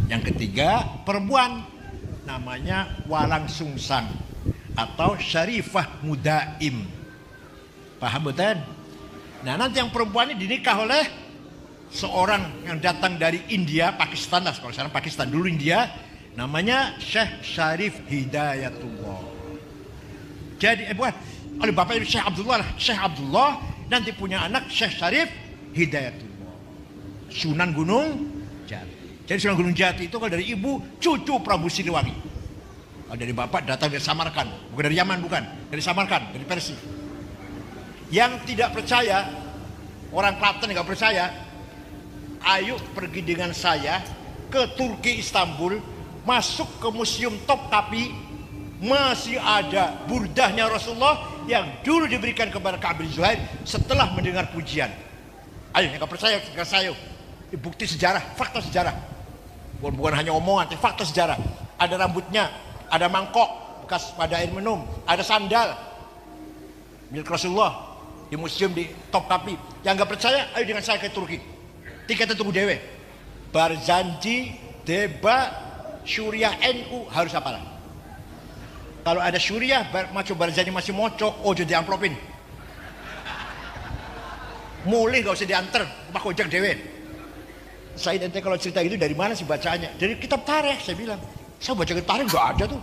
Yang ketiga perempuan, namanya Walang Sungsang atau Syarifah Mudaim. Paham betul? Nah nanti yang perempuan ini dinikah oleh seorang yang datang dari India, Pakistan lah, kalau sekarang Pakistan, dulu India, namanya Syekh Syarif Hidayatullah. Jadi bukan oleh bapak itu Syekh Abdullah lah, Syekh Abdullah nanti punya anak Syekh Syarif Hidayatullah, Sunan Gunung Jati. Jadi Sunan Gunung Jati itu kalau dari ibu cucu Prabu Siliwangi. Kalau dari bapak datang dari Samarkand, bukan dari Yaman, bukan dari Samarkand, dari Persia. Yang tidak percaya, orang Klaten nggak percaya, ayo pergi dengan saya ke Turki Istanbul, masuk ke Museum Topkapi, masih ada burdahnya Rasulullah yang dulu diberikan kepada Ka'ab bin Zuhair setelah mendengar pujian. Ayo, yang nggak percaya ke saya, bukti sejarah, fakta sejarah, bukan hanya omongan, tapi fakta sejarah. Ada rambutnya, ada mangkok bekas pada air minum, ada sandal milik Rasulullah di museum di Topkapi. Yang nggak percaya, ayo dengan saya ke Turki. Tiketnya tunggu dewe. Barzanji, Deba, Syuriah, NU harus apalah. Kalau ada Syuriah, maco Barzanji masih mocok, ojo diamplopin. Mulih gak usah diantar, Pak Ojek dewe. Saya nanti kalau cerita itu dari mana sih bacanya? Dari kitab tarikh, saya bilang. Saya baca kitab tarikh nggak ada tuh.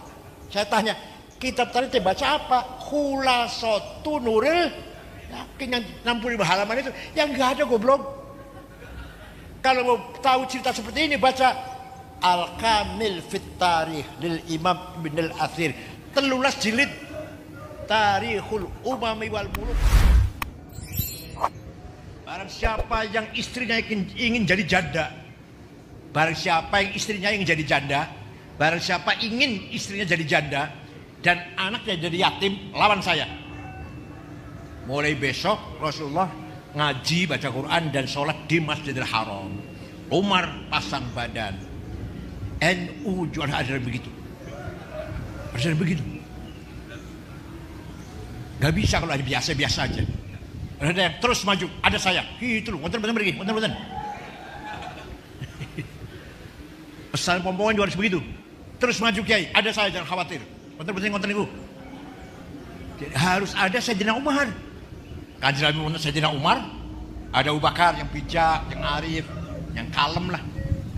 Saya tanya, kitab tarikh baca apa? Khulasatul Nuril, yakin yang 65 halaman itu, yang nggak ada goblok. Kalau mau tahu cerita seperti ini, baca Al-Kamil Fit Tarikh lil Imam Ibn Al-Athir, 13 jilid Tarikhul Umami wal Muluk. Barang siapa yang istrinya ingin jadi janda, barang siapa yang istrinya ingin jadi janda, barang siapa ingin istrinya jadi janda dan anaknya jadi yatim, lawan saya. Mulai besok Rasulullah ngaji, baca Quran dan sholat di Masjidil Haram. Umar pasang badan. NU juga ada begitu. Ada begitu. Gak bisa kalau ada biasa-biasa aja. Ada yang terus maju, ada saya. Gitu loh, ngonten pergi, ngonten. Pesan pompongan juga harus begitu. Terus maju Kiai, ada saya, jangan khawatir. Ngonten ibu. Jadi harus ada Sayyidina Umar. Kanjeng Nabi Muhammad Sayyidina Umar, ada Abu Bakar yang bijak, yang arif, yang kalem lah.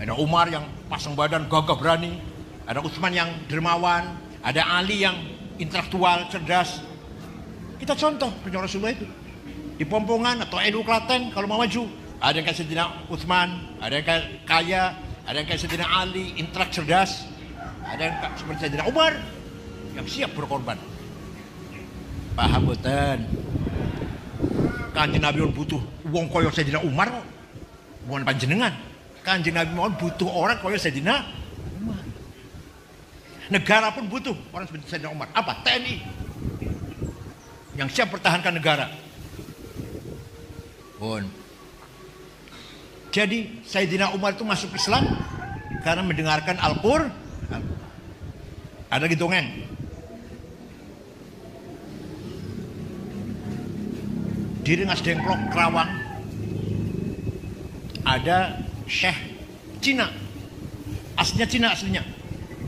Ada Umar yang pasang badan, gagah berani. Ada Utsman yang dermawan. Ada Ali yang intelektual, cerdas. Kita contoh punya Rasulullah itu. Di Pompongan atau NU Klaten kalau mau maju, ada yang kayak Sayyidina Utsman, ada yang kayak kaya, ada yang kayak Sayyidina Ali, intelek cerdas, ada yang seperti Sayyidina Umar yang siap berkorban. Paham betul? Kanjeng Nabi butuh wong koyo Sayyidina Umar kok. Bukan panjenengan. Kanjeng Nabi mohon butuh orang koyo Sayyidina Umar. Negara pun butuh orang seperti Sayyidina Umar. Apa? TNI yang siap pertahankan negara. Pun. Jadi Sayyidina Umar itu masuk Islam karena mendengarkan Al-Qur'an. Ada gitu kan? Di Rengas Dengklok, Kerawang, ada Syekh Cina, aslinya,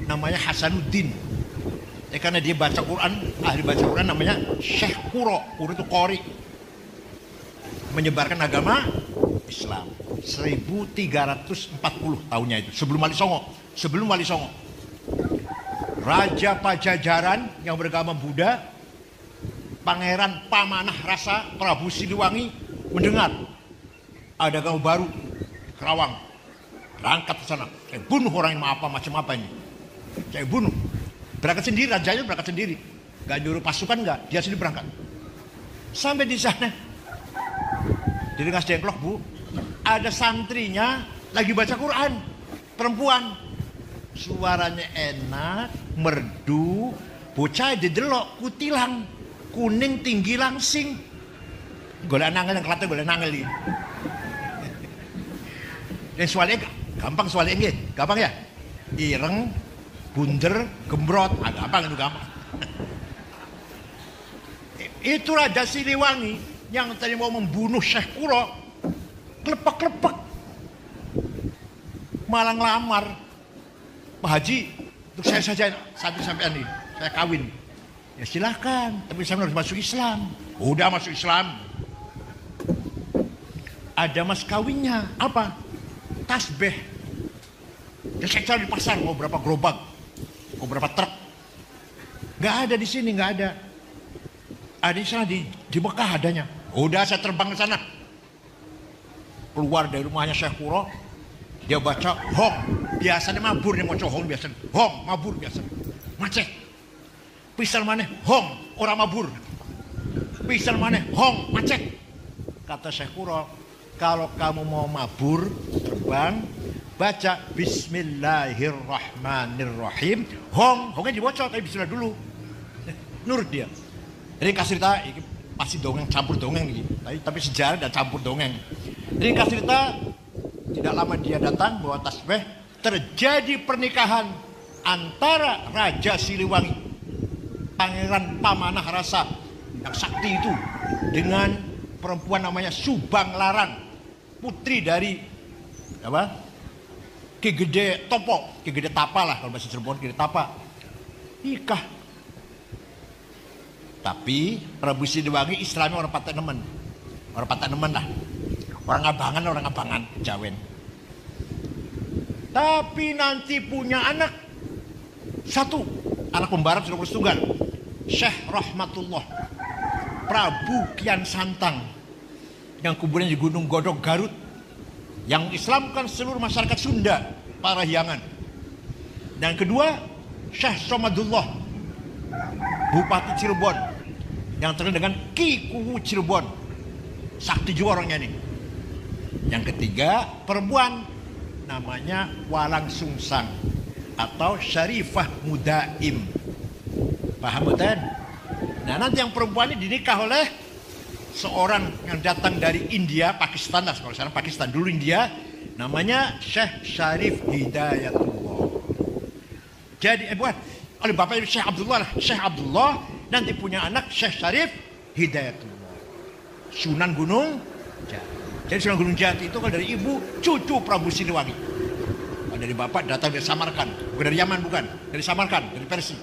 namanya Hasanuddin. Karena dia baca Quran, ahli baca Quran, namanya Syekh Kuro itu Qori, menyebarkan agama Islam 1340 tahunnya itu, sebelum Wali Songo. Raja Pajajaran yang beragama Buddha, Pangeran Pamanah Rasa Prabu Siliwangi mendengar ada agama baru di Kerawang, berangkat ke sana. Saya bunuh orang yang macam apa ini. Saya bunuh. Berangkat sendiri, rajanya berangkat sendiri. Gak nyuruh pasukan, gak, dia sendiri berangkat. Sampai di sana, di Rengas Dengklok, Bu, ada santrinya lagi baca Quran, perempuan. Suaranya enak, merdu, bocah didelok, kutilang, kuning tinggi langsing. Golek nangel yang Klaten golek nangel iki. Dan soalnya gampang soalnya nggih, gampang ya? Ireng, bunder, gembrot, gampang itu gampang. Itu Raja Siliwangi yang tadi mau membunuh Syekh Kuro, klepek-klepek, malah ngelamar Pak Haji, untuk saya saja satu sampean nih, saya kawin. Ya silahkan, tapi saya harus masuk Islam. Udah masuk Islam. Ada mas kawinnya, apa? Tasbih. Ya saya cari di pasar, mau berapa gerobak, mau berapa truk. Nggak ada di sini, nggak ada. Ada di sana di Mekah adanya. Udah saya terbang ke sana. Keluar dari rumahnya Syekh Kuro, dia baca hong. Biasanya mabur nih mau hong biasa. Hong, mabur biasa. Macet. Pisal mana? Hong, orang mabur. Pisal mana? Hong, macet. Kata Syekh Kuro, kalau kamu mau mabur, terbang, baca Bismillahirrahmanirrahim. Hong, hongnya dibaca, tapi bismillah dulu. Nurut dia. Jadi kasih cerita, ini pasti dongeng, campur dongeng ini. Tapi sejarah dan campur dongeng. Jadi kasih cerita, tidak lama dia datang bawa tasbih, terjadi pernikahan antara Raja Siliwangi, Pangeran Pamanah Rasa yang sakti itu, dengan perempuan namanya Subang Larang, putri dari apa? Ki Gede Topo, Ki Gede Tapa lah kalau bahasa Cirebon, Ki Gede Tapa. Nikah. Tapi Prabu Siliwangi Islamnya orang Patenemen. Orang Patenemen lah. Orang abangan, Jawen. Tapi nanti punya anak satu, anak pembarap sudah bertunggal, Syekh Rahmatullah Prabu Kian Santang, yang kuburannya di Gunung Godog Garut, yang Islamkan seluruh masyarakat Sunda, Parahyangan. Dan kedua, Syekh Somadullah Bupati Cirebon, yang terkenal dengan Ki Kuwu Cirebon, sakti juga orangnya nih. Yang ketiga, perempuan, namanya Walang Sungsang atau Syarifah Mudaim. Paham betul? Nah, nanti yang perempuan ini dinikah oleh seorang yang datang dari India, Pakistan lah, kalau sekarang Pakistan, dulu India, namanya Syekh Syarif Hidayatullah. Jadi oleh bapaknya Syekh Abdullah lah. Syekh Abdullah nanti punya anak Syekh Syarif Hidayatullah, Sunan Gunung Jati. Jadi Sunan Gunung Jati itu kan dari ibu cucu Prabu Siliwangi. Dari bapak datang dari Samarkand, bukan dari Yaman, bukan, dari Samarkand, dari Persia.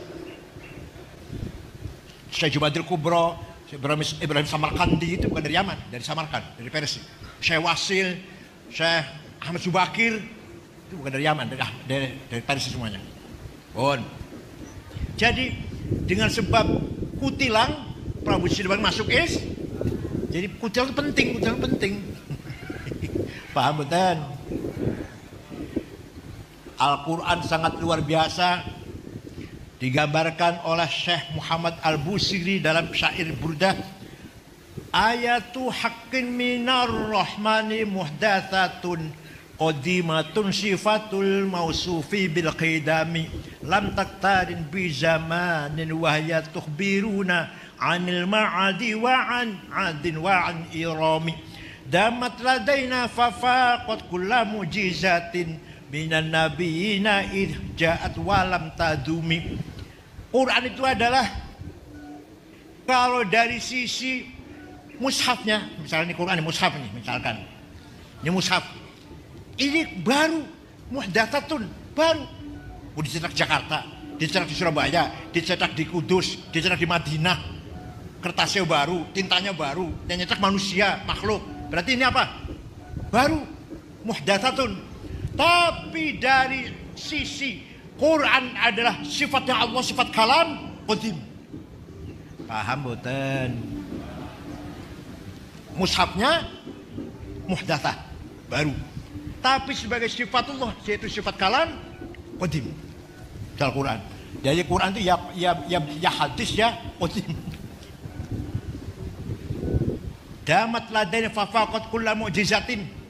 Syekh Jubadir Kubro, Syekh Ibrahim Samarkandi itu bukan dari Yaman, dari Samarkand, dari Persia. Syekh Wasil, Syekh Ahmad Subakir itu bukan dari Yaman, dari Persia semuanya. Bon. Jadi dengan sebab kutilang Prabu Siliwangi masuk jadi kutilang itu penting. Paham betul? Al-Quran sangat luar biasa, digambarkan oleh Syekh Muhammad Al-Busiri dalam syair Burdah. Ayatu haqqin minar rahmani muhdatsatun qadimatun sifatul mausufi bil qidami lam taktarin bi zamanin wa hiya tukhbiruna anil ma'adi wa an adin wa an irami damat ladaina fafaqat kulla mujizatin minan nabiyina id ja'at walam tadumi. Quran itu adalah, kalau dari sisi mushafnya, misalnya ini Quran, ini mushaf nih, misalkan ini mushaf, ini baru, muhdatsatun, baru. Dicetak Jakarta, dicetak di Surabaya, dicetak di Kudus, dicetak di Madinah. Kertasnya baru, tintanya baru, yang nyetak manusia, makhluk. Berarti ini apa? Baru, muhdatsatun. Tapi dari sisi Quran adalah sifatnya Allah, sifat kalam, qadim. Paham boten? Mushafnya muhdatsah, baru. Tapi sebagai sifatullah, yaitu sifat kalam, qadim. Dalam Quran. Jadi Quran itu ya hadis ya qadim. Damat ladaina fafaqat kulla mu'jizatin.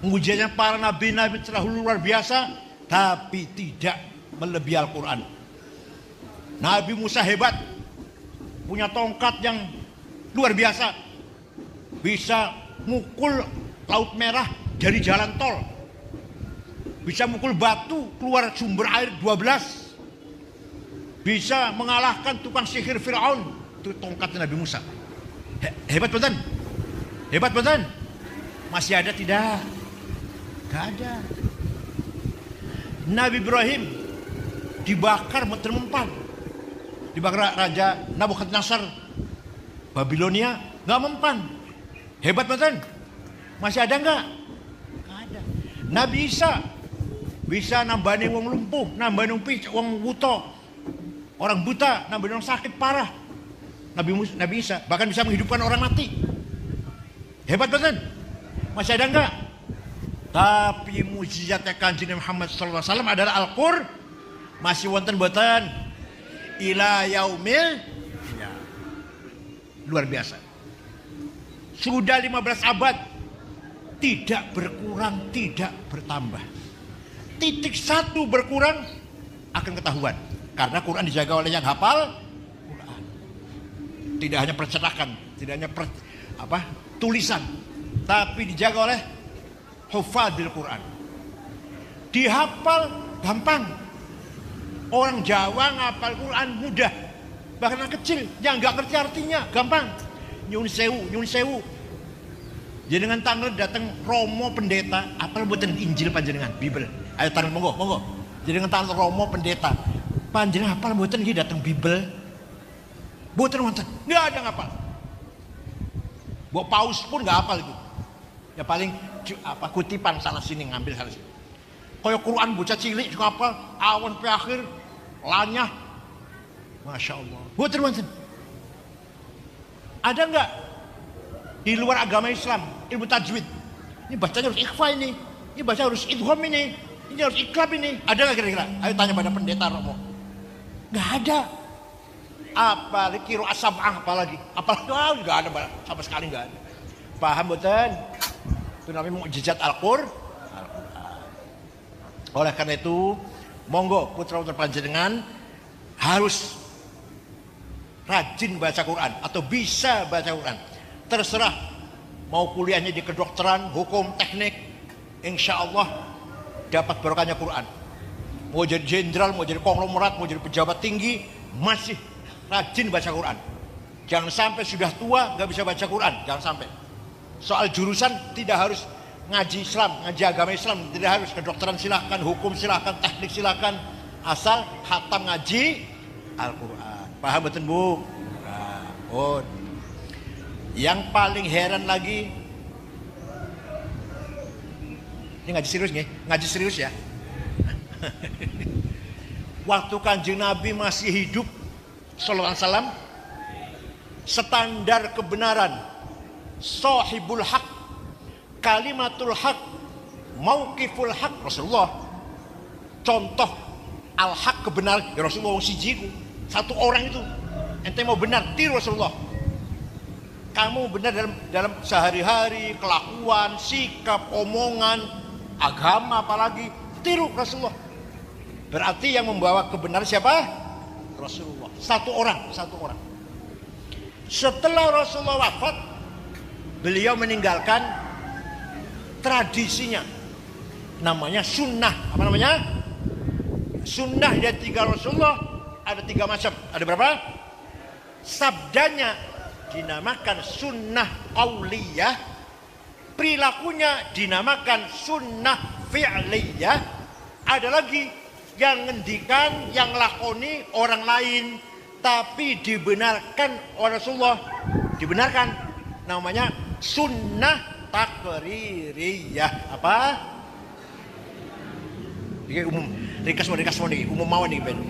Mujizatnya para nabi-nabi telah luar biasa, tapi tidak melebihi Al-Quran. Nabi Musa hebat, punya tongkat yang luar biasa, bisa mukul Laut Merah dari jalan tol, bisa mukul batu keluar sumber air 12, bisa mengalahkan tukang sihir Fir'aun. Itu tongkatnya Nabi Musa. Hebat betul? Hebat betul? Masih ada tidak? Gak ada. Nabi Ibrahim dibakar mempan. Dibakar Raja Nabukadnezar Babilonia, nggak mempan. Hebat betul. Masih ada nggak? Nggak ada. Nabi Isa bisa nambani wong lumpuh, nambani wong buta, orang buta, nambani orang sakit parah. Nabi Isa bahkan bisa menghidupkan orang mati. Hebat betul. Masih ada nggak? Tapi mukjizatnya Kanjeng Muhammad SAW adalah Al-Qur'an. Masih wonten boten ila yaumil ya. Luar biasa. Sudah 15 abad tidak berkurang, tidak bertambah. Titik satu berkurang akan ketahuan karena Quran dijaga oleh yang hafal Quran. Tidak hanya percetakan, tidak hanya tulisan, tapi dijaga oleh hufadzil Quran. Dihafal gampang. Orang Jawa ngapal Quran mudah. Bahkan anak kecil yang nggak ngerti artinya gampang. Nyun sewu. Jadi dengan tanggal datang Romo pendeta, apal buatan Injil panjenengan, Bible. Ayo tangan monggo. Jadi dengan tanggal Romo pendeta, panjenengan apal buatan dia datang Bible. Buatan wonten, nggak ada ngapal. Bawa paus pun nggak apal itu. Ya paling kutipan salah sini ngambil salah sini. Kaya Quran bocah cilik juga apal, awan pe akhir lanyah. Masya Allah. Buatan wonten. Ada nggak di luar agama Islam ilmu tajwid? Ini bacanya harus ikhfa ini baca harus idgham ini harus iklab ini. Ada nggak kira-kira? Ayo tanya pada pendeta Romo. Nggak ada. Apalagi kiro asabah apalagi nggak ada sama sekali nggak ada. Paham betul? Itu namanya mukjizat Al-Qur'an. Oleh karena itu, monggo putra panjenengan harus rajin baca Quran atau bisa baca Quran. Terserah mau kuliahnya di kedokteran, hukum, teknik, insya Allah dapat barokahnya Quran. Mau jadi jenderal, mau jadi konglomerat, mau jadi pejabat tinggi, masih rajin baca Quran. Jangan sampai sudah tua nggak bisa baca Quran, jangan sampai. Soal jurusan tidak harus ngaji Islam, ngaji agama Islam, tidak harus kedokteran silahkan, hukum silahkan, teknik silahkan, asal khatam ngaji Al-Quran. Paham betul Bu? Nah, yang paling heran lagi, ini ngaji serius nih, ngaji serius ya. Waktu Kanjeng Nabi masih hidup, sallallahu alaihi wasallam, standar kebenaran, sahibul haq, kalimatul haq, mauqiful haq Rasulullah. Contoh al-haq kebenaran ya Rasulullah sijiku. Satu orang itu ente mau benar tiru Rasulullah. Kamu benar dalam sehari-hari, kelakuan, sikap, omongan, agama apalagi tiru Rasulullah. Berarti yang membawa kebenaran siapa? Rasulullah. Satu orang. Setelah Rasulullah wafat, beliau meninggalkan tradisinya, namanya sunnah. Apa namanya? Sunnah dari tiga Rasulullah ada 3 macam. Ada berapa? Sabdanya dinamakan sunnah qauliyah, perilakunya dinamakan sunnah fi'liyah. Ada lagi yang ngendikan, yang lakoni orang lain tapi dibenarkan oleh Rasulullah, dibenarkan, namanya sunnah takririyah. Apa? Ini umum, ringkas mau nih, umum mau nih ben.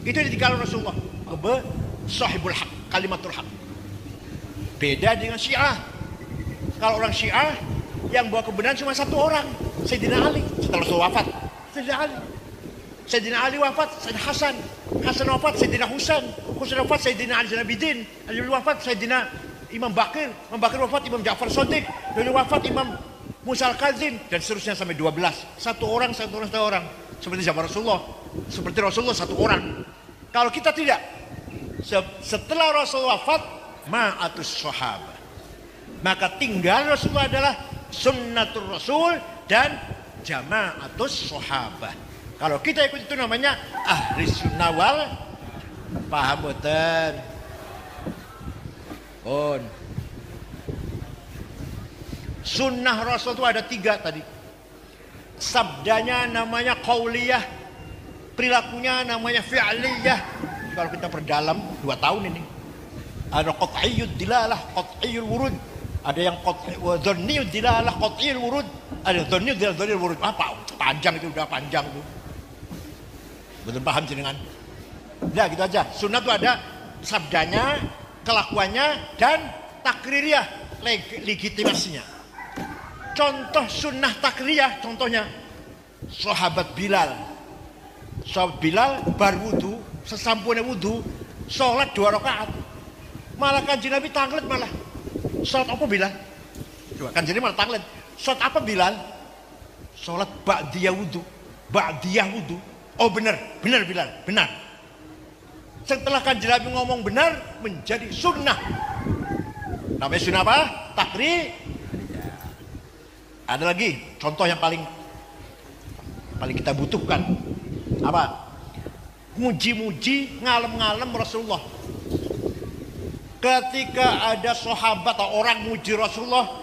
Itu ditinggal Rasulullah. Apa? Sahibul haq, kalimatul haq. Beda dengan Syiah. Kalau orang Syiah yang bawa kebenaran cuma satu orang, Sayyidina Ali. Setelah Rasul wafat, Sayyidina Ali wafat, Sayyidina Hasan wafat, Sayyidina Husain wafat, Sayyidina Ali Zainabidin, Ali wafat, Sayyidina Imam Bakir wafat, Imam Ja'far Shadiq, beliau wafat, Imam Musa Al-Kazim, dan seterusnya sampai 12. Satu orang. Seperti zaman Rasulullah. Seperti Rasulullah satu orang. Kalau kita tidak, setelah Rasul wafat, ma'atus sahabah, maka tinggal Rasulullah adalah sunnatul Rasul dan jama'atus sahabah. Kalau kita ikut itu namanya ahli sunnah wal, paham betul? Sunnah Rasul itu ada 3 tadi. sabdanya namanya qauliyah, perilakunya namanya fi'liyah. Kalau kita perdalam 2 tahun ini, ada qat'iyyud dilalah, qat'iyyul wurud, ada yang dhanniyud dilalah, qat'iyyul wurud, ada dhanniyud dilalah, dhanniyul wurud. Apa? Panjang itu, udah panjang itu. Betul paham jenengan? Nah gitu aja. Sunnah itu ada sabdanya, kelakuannya, dan takririyah, legitimasinya. Contoh sunnah takririyah, contohnya sahabat Bilal. Sahabat Bilal berwudu, sesampune wudu, sholat 2 rakaat. Malah Kanjeng Nabi tanglet malah. Sholat apa Bilal? Coba Kanjeng Nabi malah tanglet. Sholat apa Bilal? Sholat ba'diyah wudu. Ba'diyah wudu. Oh benar Bilal, benar. Setelah Kanjeng Nabi ngomong benar, menjadi sunnah. Namanya sunnah apa? Takrir. Ada lagi contoh yang paling kita butuhkan. Apa? Muji-muji, ngalem-ngalem Rasulullah. Ketika ada sahabat atau orang muji Rasulullah,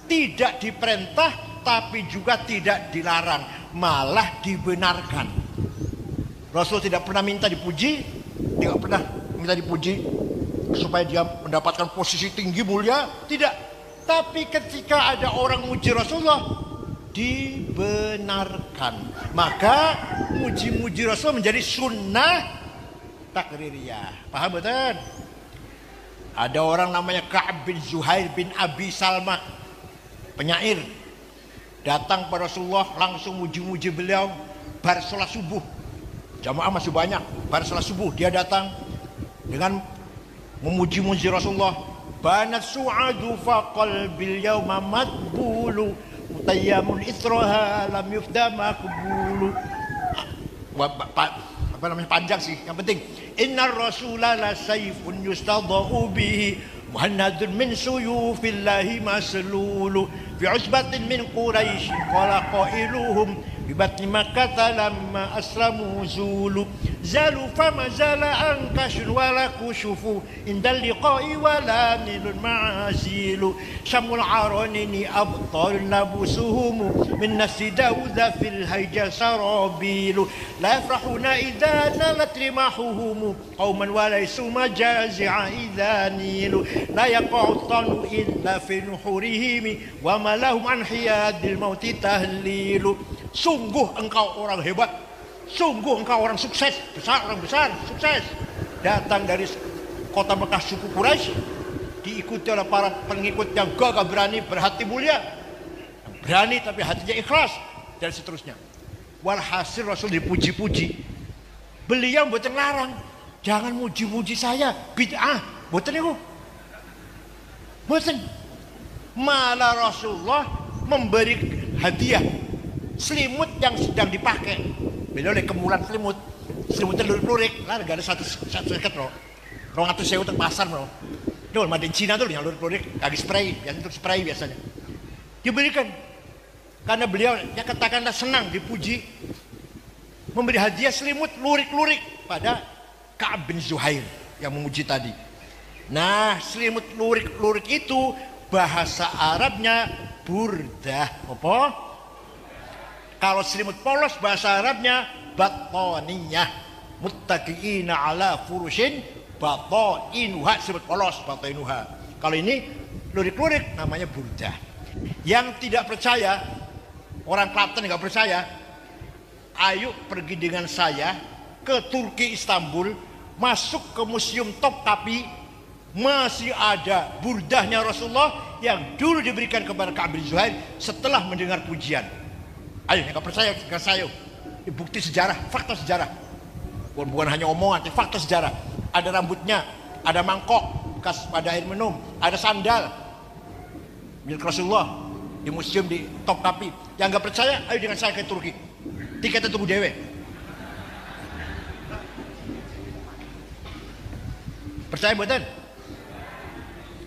tidak diperintah tapi juga tidak dilarang, malah dibenarkan. Rasul tidak pernah minta dipuji, tidak pernah minta dipuji supaya dia mendapatkan posisi tinggi mulia, tidak. Tapi ketika ada orang muji Rasulullah, dibenarkan. Maka muji-muji Rasul menjadi sunnah takririyah. Paham betul? Ada orang namanya Ka'ab bin Zuhair bin Abi Salma, penyair, datang pada Rasulullah, langsung muji-muji beliau. Bar sholat subuh, jamaah masih banyak, bar sholat subuh dia datang dengan memuji-muji Rasulullah. Banat su'adu fa qalbil yawma madbulu mutayyamun itraha lam yufda maqbulu. Apa namanya, panjang sih, yang penting innar rasula la sayfun yustadha'u bihi muhannadun min suyufillahi maslulu fi usbatin min quraisy qala qailuhum bi batni makkah lamma aslamu zulu zalu fama zala ankashun wala kushufu indal liqa'i wala nilun ma'azilu syamul aranini abtal nabusuhum min nafsi dawudha fil hayja sarabilu la yafrahuna idha nalat rimahuhum qauman walaysu majazi'a idha nilu la yaqa'u tanu illa fi nuhurihim wa ma lahum an hiyadil mauti tahlilu. Sungguh engkau orang hebat, sungguh engkau orang sukses, orang besar, sukses. Datang dari kota Mekah suku Quraisy, diikuti oleh para pengikut yang gagah berani, berhati mulia, berani tapi hatinya ikhlas, dan seterusnya. Walhasil Rasul dipuji-puji. Beliau mboten larang, jangan muji-muji saya, bid'ah, mboten niku. Mboten. Malah Rasulullah memberi hadiah selimut yang sedang dipakai. Beliau oleh kemulan selimutnya lurik-lurik, lah gak ada satu seket loh. 200.000 teng pasar loh. Dol made Cina tuh yang lurik-lurik, kaki spray, biasa untuk spray biasanya. Diberikan karena beliau ya katakanlah senang dipuji, memberi hadiah selimut lurik-lurik pada Ka'ab bin Zuhair yang memuji tadi. Nah, selimut lurik-lurik itu bahasa Arabnya burdah. Apa? Kalau selimut polos bahasa Arabnya batoniyah. Muttaqiina ala furushin batoinuha, selimut polos batoinuha. Kalau ini lurik-lurik namanya burdah. Yang tidak percaya, orang Klaten nggak percaya, ayo pergi dengan saya ke Turki Istanbul, masuk ke Museum Topkapi, masih ada burdahnya Rasulullah yang dulu diberikan kepada Ka'ab bin Zuhair setelah mendengar pujian. Ayo, yang nggak percaya dengan saya, bukti sejarah, fakta sejarah, bukan hanya omongan, tapi fakta sejarah. Ada rambutnya, ada mangkok bekas pada air minum, ada sandal milik Rasulullah di museum di Topkapi. Yang nggak percaya, ayo dengan saya ke Turki. Tiketnya tunggu dewe. Percaya buatan?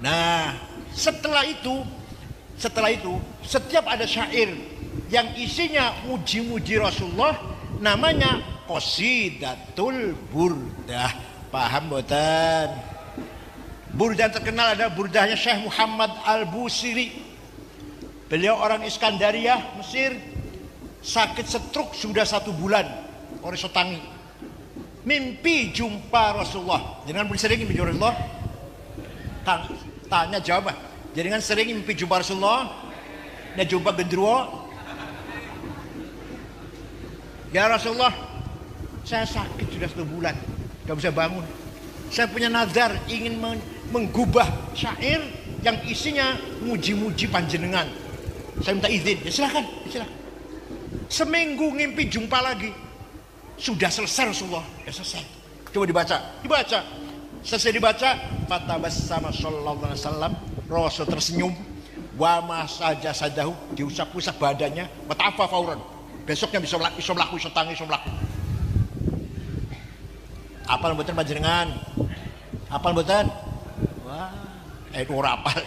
Nah, setelah itu setiap ada syair yang isinya muji-muji Rasulullah, namanya Qasidatul Burdah. Paham buatan? Burdah terkenal ada burdahnya Syekh Muhammad Al-Busiri. Beliau orang Iskandaria, Mesir. sakit stroke sudah 1 bulan, orang sotangi. Mimpi jumpa Rasulullah. Jangan sering mimpi jumpa Rasulullah. Tanya jawab. Jangan sering mimpi jumpa Rasulullah. Nah jumpa gendruwo. Ya Rasulullah, saya sakit sudah 1 bulan, gak bisa bangun. Saya punya nazar ingin menggubah syair yang isinya muji-muji panjenengan. Saya minta izin. Ya silakan, silakan. Seminggu ngimpi jumpa lagi. Sudah selesai Rasulullah. Ya selesai. Coba dibaca. Selesai dibaca, fatabassama sallallahu alaihi wasallam, Rasul tersenyum. Wa ma saja sadahu, diusap-usap badannya, watafa fauran. Besoknya bisa mlaku, iso tangi, iso mlaku. Apal mboten panjenengan? Apal mboten? Wah, ora apal.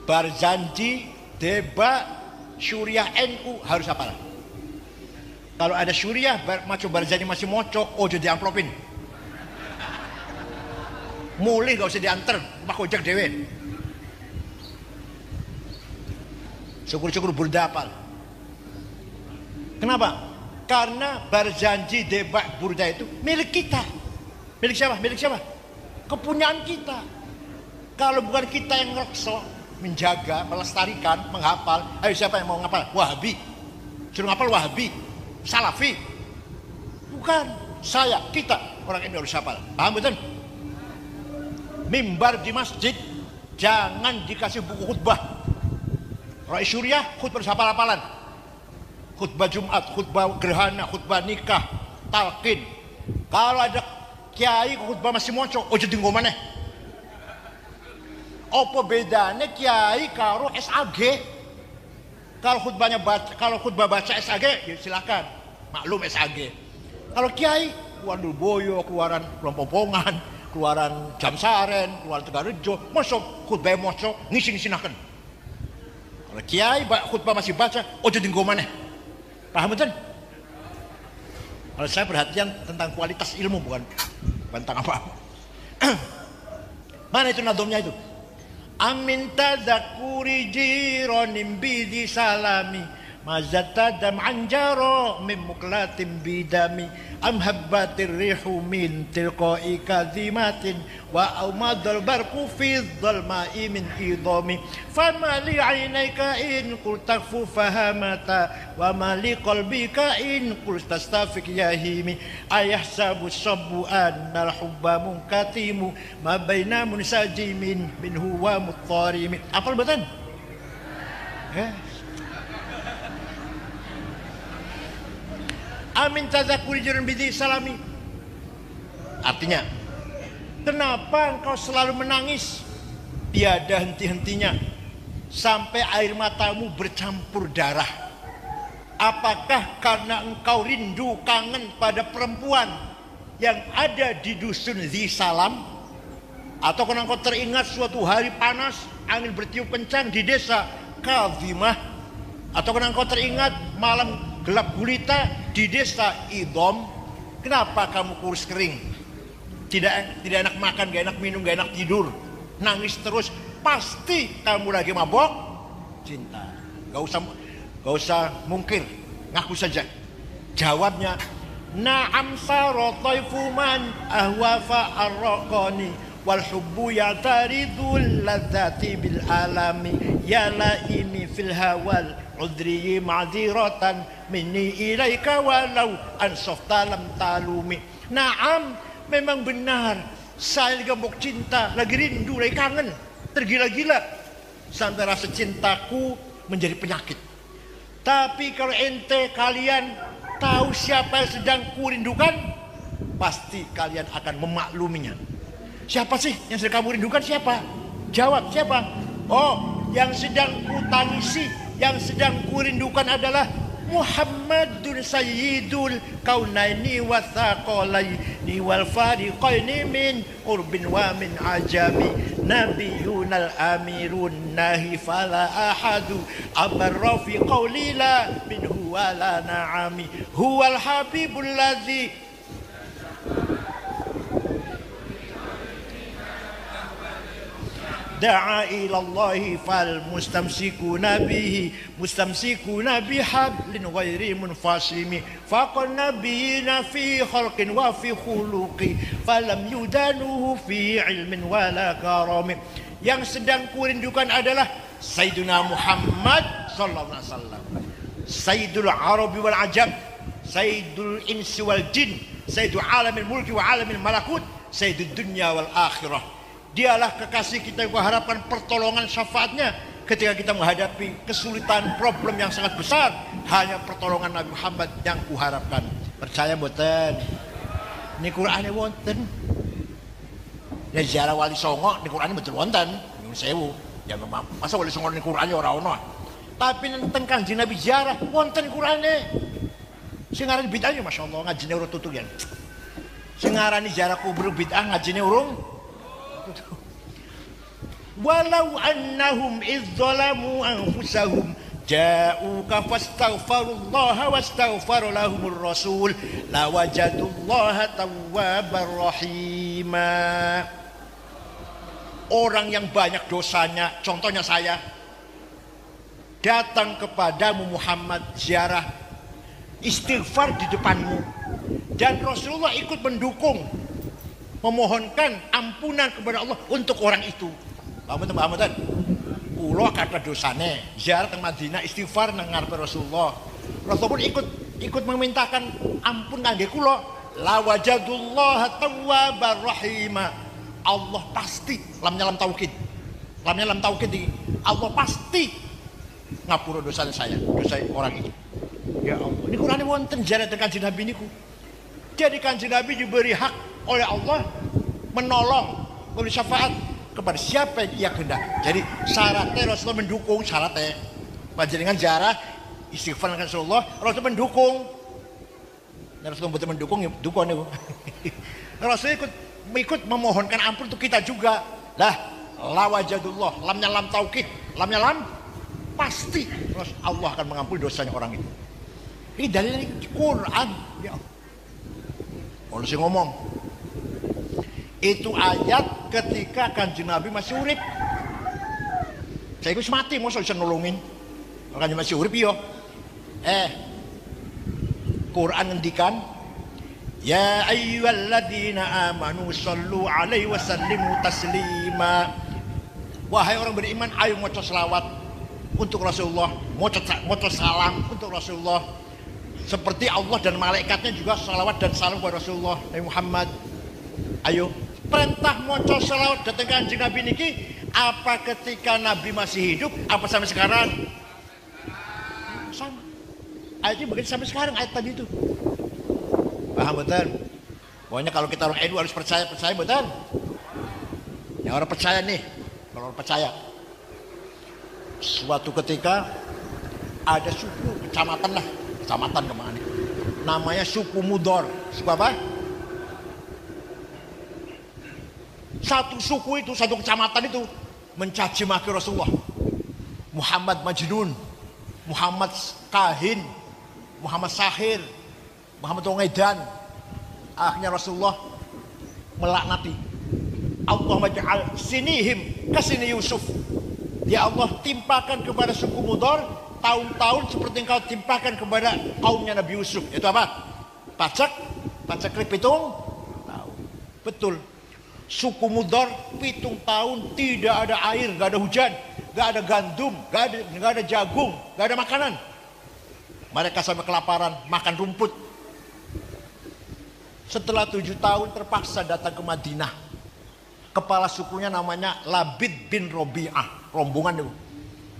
Barzanji, Deba, Syuriah NU harus apal. Kalau ada Syuriah, maco Barzanji masih moco, ojo diamplopin. Mulih gak usah diantar, mak ojek dewe. Syukur-syukur burda apal. Kenapa? Karena Barzanji, Debak, Burda itu milik kita. Milik siapa? Milik siapa? Kepunyaan kita. Kalau bukan kita yang ngerekso, menjaga, melestarikan, menghafal, ayo siapa yang mau ngapal? Wahabi. Suruh ngapal Wahabi, Salafi. Bukan saya, kita orang ini harus hafal. Paham betul? Mimbar di masjid jangan dikasih buku khutbah. Rai Syuriah khutbah hafal-hafalan. Khutbah Jumat, khutbah gerhana, khutbah nikah, talqin. Kalau ada kiai khutbah masih moco, ojo tinggal mana? Apa bedanya kiai karo SAG? Kalau khutbahnya baca, kalau khutbah baca SAG, ya silakan, maklum SAG. Kalau kiai, keluaran Boyo, keluaran Lompopongan, keluaran Jamsaren, keluaran Tegarejo, mosok khutbah moco, ngisi-ngisinakan. Kalau kiai khutbah masih baca, ojo tinggal mana? Paham betul? Kalau saya perhatian tentang kualitas ilmu, bukan tentang apa. Mana itu nadomnya itu? Amin tadzakuri jironim bidi salami mazatadam anjaro min muklatim bidami am habbatir rihu min tilqai kadhimatin wa aumadul barqu fi dhalma'i min idami fama li 'ainaika in qul takfu fahamata wa ma li qalbika in qul tastafik yahimi ayahsabu sabbu annal hubba munkatimu ma baina munsajimin minhu wa muttarimi. Apal betul? Amin tadzakuri jiran bidi salami. Artinya, kenapa engkau selalu menangis tiada henti-hentinya sampai air matamu bercampur darah? Apakah karena engkau rindu kangen pada perempuan yang ada di dusun Zisalam? Atau karena engkau teringat suatu hari panas, angin bertiup kencang di desa Kadhimah? Atau karena engkau teringat malam gelap gulita di desa Idom? Kenapa kamu kurus kering? Tidak enak makan, gak enak minum, gak enak tidur, nangis terus. Pasti kamu lagi mabok cinta. Gak usah mungkir, ngaku saja. Jawabnya, na'am sarotaifu man ahwafa arraqani wal hubbu ya'taridul ladzati bil alami ya laimi fil hawal udri ma'dziratan minni ilaika walau ansofta lam talumi. Naam, memang benar saya lagi gembok cinta, lagi rindu, lagi kangen, tergila-gila sampai rasa cintaku menjadi penyakit. Tapi kalau ente kalian tahu siapa yang sedang kurindukan, pasti kalian akan memakluminya. Siapa sih yang sedang kamu rindukan? Siapa? Jawab, siapa? Oh, yang sedang kutangisi, yang sedang kurindukan adalah Muhammadun Sayyidul Kaunaini wa Thaqalaini wal Fariqaini min urbin wa min ajami Nabiyunal Amirun Nahi fala ahadu abarra fi qawli la minhu wa la na'ami huwal habibul ladzi da'a ilallahi fal mustamsikuna bihi mustamsikuna bihablin ghairi munfasimi faqan nabiyina fi khalqin wa fi khuluqi falam yudanuhu fi ilmin wala karami. Yang sedang kurindukan adalah Sayyiduna Muhammad sallallahu alaihi wasallam, Sayyidul Arabi wal Ajam, Sayyidul Insi wal Jin, Sayyidul Alamil Mulki wa Alamil Malakut, Sayyidul Dunya wal Akhirah. Dialah kekasih kita yang mengharapkan pertolongan syafaatnya ketika kita menghadapi kesulitan problem yang sangat besar. Hanya pertolongan Nabi Muhammad yang kuharapkan. Percaya mboten? Ini Qur'ane wonten. Ya ziarah Wali Songo di Qur'ane betul wonten. Nyuwun sewu. Ya memang masa Wali Songo di Qur'ane ora ono. Tapi tentang Kanjeng Nabi ziarah wonten Qur'ane. Sing aran bid'ah ya masyaallah ngajine urung tutu yen. Sing ngarani ziarah kubur bid'ah ngajine urung tutu. Walau annahum idz zalamu anfusahum ja'uka fastaghfirullaha wastaghfara lahumur rasul lawajadullaha tawwabar rahima. Orang yang banyak dosanya, contohnya saya, datang kepadamu Muhammad ziarah, istighfar di depanmu, dan Rasulullah ikut mendukung, memohonkan ampunan kepada Allah untuk orang itu. Paham? Ulo kata dosane ziarah ke Madinah istighfar nang ngarepe Rasulullah. Rasulullah pun ikut memintakan ampun kangge kula. La wajadullah tawwabar rahima. Allah pasti lamnya lam taukid. Lamnya lam taukid iki. Allah pasti ngapura dosa saya, dosa orang itu. Ya Allah. Ini Qur'ane wonten ziarah Kanjeng Nabi niku. Jadi Kanjeng Nabi diberi hak oleh Allah menolong, memberi syafaat kepada siapa yang ia kehendak. Jadi syaratnya Rasulullah mendukung, syaratnya panjenengan ziarah istighfar dengan Rasulullah, Rasulullah mendukung. Nah, Rasulullah betul mendukung, ya dukung nih. Rasulullah ikut memohonkan ampun untuk kita juga. Lah, lawajadullah, lamnya lam taukid, lamnya lam pasti Allah akan mengampuni dosanya orang itu. Ini dalilnya Quran. Ya. Kalau saya ngomong itu ayat ketika Kanjeng Nabi masih urip. Saya ikut mati, mau bisa nolongin. Kanjeng masih urip yo. Quran ngendikan, ya ayyuhalladzina amanu shallu alaihi wasallimu taslima. Wahai orang beriman, ayo maca selawat untuk Rasulullah, maca salam untuk Rasulullah. Seperti Allah dan malaikatnya juga salawat dan salam kepada Rasulullah Nabi Muhammad. Ayo perintah maca selawat datang Kanjeng Nabi niki apa ketika Nabi masih hidup apa sampai sekarang? Sama. Ayatnya begitu sampai sekarang ayat tadi itu. Paham betul? Pokoknya kalau kita orang NU harus percaya betul. Ya orang percaya nih, kalau orang percaya. Suatu ketika ada suku kecamatan kemana? Namanya suku Mudor. Suku apa? Satu suku itu, satu kecamatan itu mencaci maki Rasulullah. Muhammad Majnun, Muhammad Kahin, Muhammad Sahir, Muhammad Ongedan. Akhirnya Rasulullah melaknati. Allahumma ja'al sinihim kasini Yusuf. Ya Allah, timpakan kepada suku Mudor tahun-tahun seperti engkau timpakan kepada kaumnya Nabi Yusuf. Itu apa? Pacak pitung tahun. Betul. Suku Mudor pitung tahun tidak ada air, gak ada hujan, gak ada gandum, gak ada jagung, gak ada makanan. Mereka sampai kelaparan, makan rumput. Setelah 7 tahun terpaksa datang ke Madinah. Kepala sukunya namanya Labid bin Robi'ah, rombongan itu.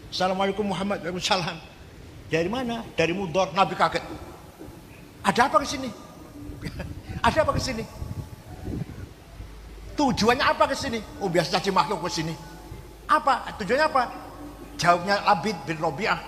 Assalamualaikum Muhammad, waalaikumsalam. Dari mana? Dari Mudor. Nabi kaget. Ada apa ke sini? Ada apa ke sini? Tujuannya apa ke sini? Oh biasa caci maki ke sini. Apa? Tujuannya apa? Jawabnya Labid bin Robi'ah.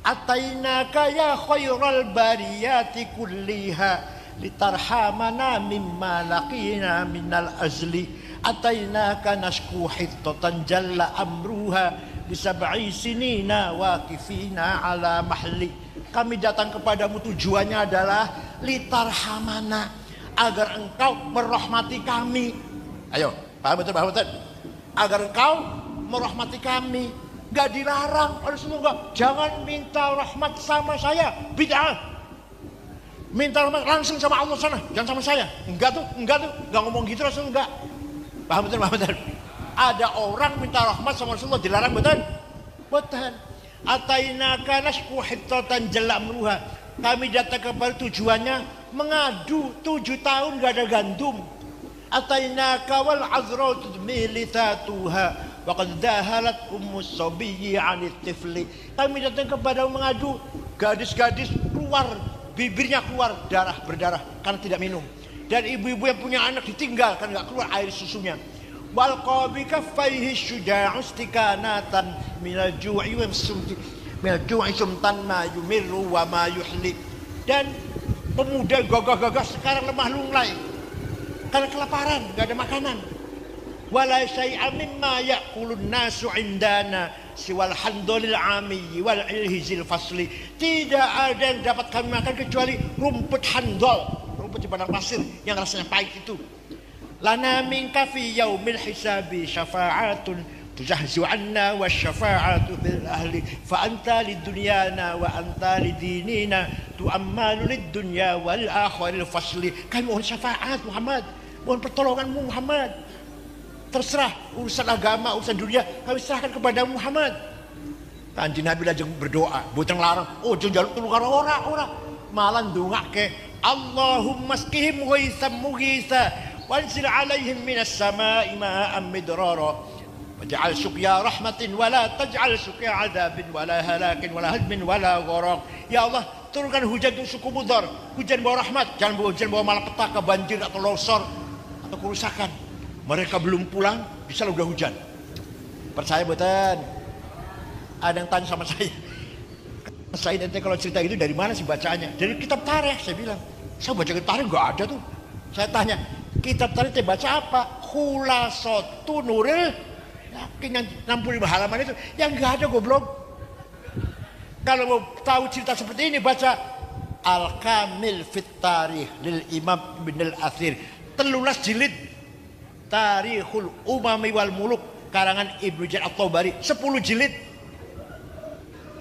Atainaka ya khairal bariyati kulliha litarhamana mimma laqina minal azli. Atainaka nashku hittatan jalla amruha bisab'i sinina waqifina ala mahli. Kami datang kepadamu tujuannya adalah litarhamana, agar engkau merahmati kami. Ayo, paham betul? Agar engkau merahmati kami. Gak dilarang oleh Rasulullah. Jangan minta rahmat sama saya, bid'ah. Minta rahmat langsung sama Allah sana, jangan sama saya. Enggak tuh, enggak ngomong gitu Rasul, enggak. Paham betul? Ada orang minta rahmat sama Rasulullah dilarang, betul? Betul. Atainaka nashku hittatan jallamruha. Kami datang kepada tujuannya mengadu 7 tahun gak ada gandum. Atainaka wal azra tudmilithatuha. Waqad dahalat ummus sabiyyi 'anit tifli. Kami datang kepada mengadu gadis-gadis keluar, bibirnya keluar berdarah karena tidak minum. Dan ibu-ibu yang punya anak ditinggal karena enggak keluar air susunya. Wal qabi kaffaihi syuja'u istikanatan minal ju'i wa sumti minal ju'i sumtan ma yumirru wa ma yuhli. Dan pemuda gagah-gagah sekarang lemah lunglai karena kelaparan, enggak ada makanan. Wala syai'a mimma ya'kulun nasu indana siwal handolil amiyyi wal ilhizil fasli. Tidak ada yang dapat kami makan kecuali rumput handol, rumput di padang pasir yang rasanya pahit itu. Lana minka fi yaumil hisabi syafa'atun tujahzu anna wa syafa'atu bil ahli fa anta lid dunyana wa anta lid dinina tu'ammalu lid dunya wal akhiril fasli. Kami mohon syafaat Muhammad, mohon pertolonganmu Muhammad. Terserah urusan agama, urusan dunia kami serahkan kepada Muhammad. Kanjeng Nabi lajeng berdoa, boten larang, oh njaluk tulungan ora. Malah ndongake, Allahumma skihim ghaitsan mughitsa wanzil alaihim minas samai ma'an midrara waj'al suqya rahmatin wala taj'al suqya 'adzabin wala halakin wala hadmin wala gharaq. Ya Allah, turunkan hujan untuk suku Mudhar, hujan bawa rahmat, jangan hujan bawa malapetaka, banjir atau longsor atau kerusakan. Mereka belum pulang, bisa udah hujan. Percaya betul? Ada yang tanya sama saya. Saya nanti kalau cerita itu dari mana sih bacaannya? Dari kitab tarikh, saya bilang. Saya baca kitab tarikh nggak ada tuh. Saya tanya, kitab tarikh baca apa? Khulasatu Nuril Yakin 65 halaman itu. Yang nggak ada goblok. Kalau mau tahu cerita seperti ini baca Al-Kamil Fit Tarikh lil Imam Ibn Al-Athir. 13 jilid. Tarikhul Umami wal Muluk karangan Ibnu Jarir At-Tabari 10 jilid.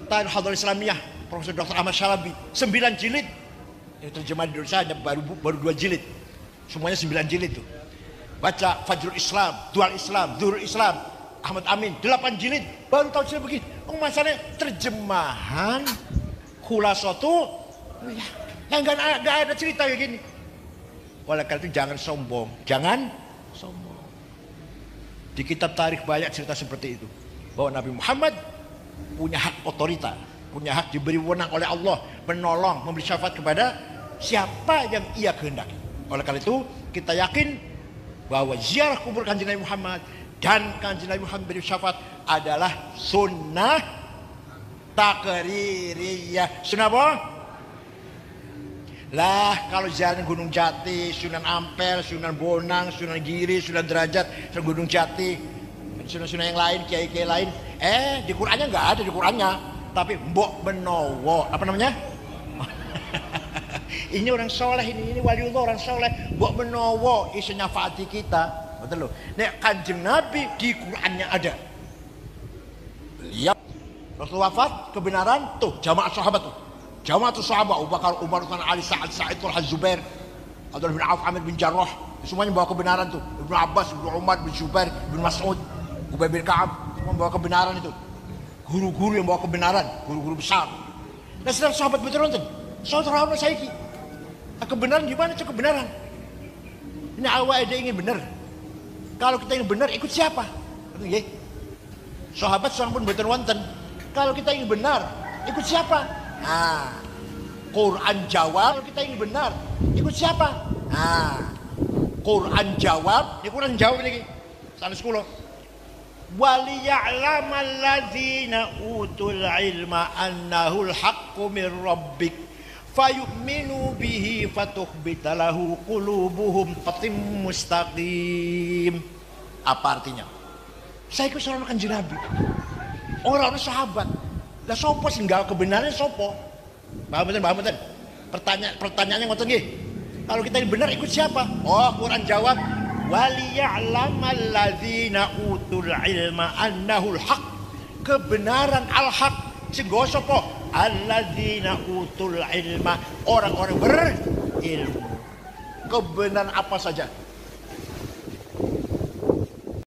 Tarikh Hadral Islamiyah Profesor Dr. Ahmad Syalabi 9 jilid. Ini terjemah di Indonesia hanya baru 2 jilid. Semuanya 9 jilid tuh. Baca Fajrul Islam, Dual Islam, Durul Islam, Ahmad Amin 8 jilid. Baru tahu cerita begini. Masalahnya terjemahan Khulasatu yang enggak ada cerita kayak gini. Oleh karena itu jangan sombong, jangan sombong. Di kitab tarikh banyak cerita seperti itu, bahwa Nabi Muhammad punya hak otorita, punya hak diberi wewenang oleh Allah menolong, memberi syafaat kepada siapa yang ia kehendaki. Oleh karena itu kita yakin bahwa ziarah kubur Kanjeng Nabi Muhammad dan Kanjeng Nabi Muhammad beri syafaat adalah sunnah takririyah. Sunnah apa? Lah kalau jalan Gunung Jati, Sunan Ampel, Sunan Bonang, Sunan Giri, Sunan Derajat, Sunan Gunung Jati, sunan-sunan yang lain, kiai-kiai lain, di Qur'annya nggak ada di Qur'annya, tapi Mbok Benowo, apa namanya? Ini orang soleh, ini waliullah orang soleh, Mbok Benowo isi nyafaati kita, betul loh. Nek Kanjeng Nabi di Qur'annya ada. Lihat Rasul wafat, kebenaran tuh jamaah sahabat tuh. Jamaatul sahabat Abu Bakar, Umar, Utsman, Ali, Sa'ad, Talha, Zubair, Abdullah bin Auf, Amir bin Jarrah, semuanya bawa kebenaran tuh. Ibnu Abbas, Ibnu Umar, Ibnu Zubair, Ibnu Mas'ud, Ubay bin Ka'ab, semua bawa kebenaran itu. Guru-guru yang bawa kebenaran, guru-guru besar. Nah, sedang sahabat betul nonton. Saudara saiki. Kebenaran gimana tuh kebenaran? Ini awal ada ingin benar. Kalau kita ingin benar ikut siapa? Nggih. Sahabat pun betul wonten. Kalau kita ingin benar, ikut siapa? Nah, Quran jawab. Kalau kita ingin benar, ikut siapa? Nah, Quran jawab. Ini Quran jawab ini. Sanes kula. Waliya'lamal ladzina utul ilma annahul haqqu mir rabbik fayu'minu bihi fatukhbita lahu qulubuhum fatim mustaqim. Apa artinya? Saya ikut seorang Kanjeng Nabi. Orang-orang sahabat. Lah sopo sing gawe kebenaran sopo? Paham betul? Pertanyaannya ngoten nggih. Kalau kita ini benar ikut siapa? Oh, Quran jawab waliya'lamal ladzina utul ilma annahul haq, kebenaran al-haq singgo sapa alladzina utul ilma, orang-orang berilmu. Kebenaran apa saja?